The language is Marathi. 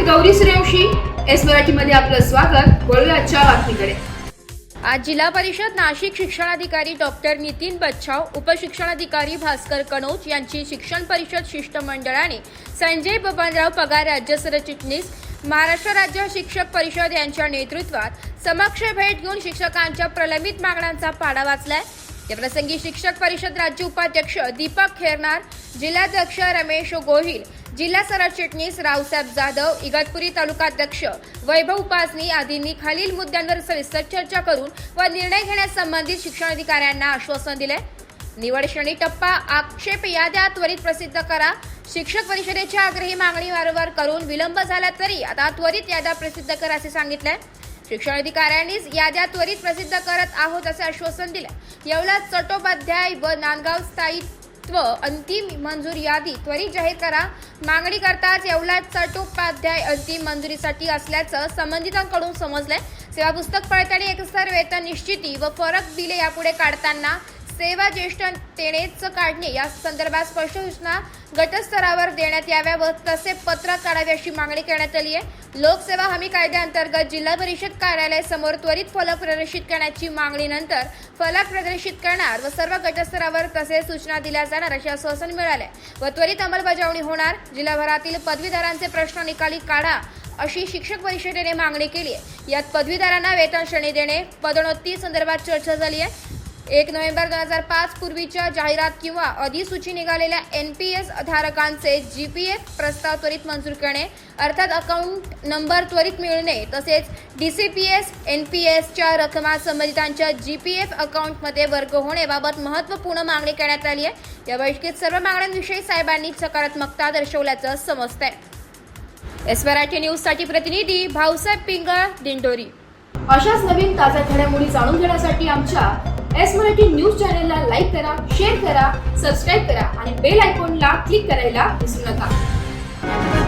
गौरी सूर्यवंशी, एस मराठीमध्ये आपलं स्वागत। वळूया आजच्या बातमीकडे। आज जिल्हा परिषद नाशिक शिक्षणाधिकारी डॉक्टर नितीन बच्छाव, उपशिक्षणाधिकारी भास्कर कनोज यांची शिक्षण परिषद शिष्टमंडळाने संजय बबनराव पगार, राज्य सरचिटणीस, महाराष्ट्र राज्य शिक्षक परिषद यांच्या नेतृत्वात समक्ष भेट घेऊन शिक्षकांच्या प्रलंबित मागण्यांचा पाढा वाचलाय। याप्रसंगी शिक्षक परिषद राज्य उपाध्यक्ष दीपक खेरनार, जिल्हाध्यक्ष रमेश गोहिल, जिल्हा सरचिटणीस रावसाहेब जाधव, इगतपुरी तालुकाध्यक्ष वैभव उपासनी आदींनी खालील मुद्द्यांवर सविस्तर चर्चा करून व निर्णय घेण्यास संबंधित शिक्षणाधिकाऱ्यांना आश्वासन दिले। निवड श्रेणी टप्पा आक्षेप याद्या त्वरित प्रसिद्ध करा। शिक्षक परिषदेची आग्रही मागणी वारंवार करून विलंब झाला तरी आता त्वरित याद्या प्रसिद्ध करा असे सांगितले। शिक्षणाधिकाऱ्यांनीच याद्या त्वरित प्रसिद्ध करत आहोत असे आश्वासन दिले। येवला चट्टोपाध्याय व नांदगाव स्थायित्व अंतिम मंजूर यादी त्वरित जाहीर करा। मागणी करताच येवला चट्टोपाध्याय अंतिम मंजुरीसाठी असल्याचं संबंधितांकडून समजले। सेवा पुस्तक पडताळणी, एकस्तर वेतन निश्चिती व फरक बिले यापुढे काढताना सेवा ज्येष्ठतेनेच काढणे या संदर्भात स्पष्ट सूचना गटस्तरावर देण्यात याव्या व तसे पत्र काढावे अशी मागणी करण्यात आली आहे। लोकसेवा हमी कायद्याअंतर्गत जिल्हा परिषद कार्यालय समोर त्वरित फलक प्रदर्शित करण्याची मागणीनंतर फलक प्रदर्शित करणार व सर्व गटस्तरावर तसे सूचना दिल्या जाणार असे आश्वासन मिळाले व त्वरित अंमलबजावणी होणार। जिल्हाभरातील पदवीधरांचे प्रश्न निकाली काढा अशी शिक्षक परिषदेने मागणी केली आहे। यात पदवीधरांना वेतन श्रेणी देणे, पदोन्नती संदर्भात चर्चा झाली आहे। 1 नोव्हेंबर 2005 पूर्वीच्या जाहिरात किंवा अधिसूची निघालेल्या NPS धारकांचे GPF प्रस्ताव त्वरित मंजूर करणे, अर्थात अकाउंट नंबर त्वरित मिळणे, तसेच DCPS NPSच्या रकमा संबंधितांच्या GPF अकाउंटमध्ये वर्ग होण्याबाबत महत्त्वपूर्ण मागणी करण्यात आली आहे। या बैठकीत सर्व मागण्यांविषयी साहेबांनी सकारात्मकता दर्शवल्याचं समजतंय। एस मराठी न्यूजसाठी प्रतिनिधी भाऊसाहेब पिंगळ, दिंडोरी। अशाच नवीन ताज्या घडामोडी जाणून घेण्यासाठी आमच्या एस मराठी न्यूज चॅनलला लाईक करा, शेअर करा, सबस्क्राईब करा आणि बेल आयकॉनला क्लिक करायला विसरू नका।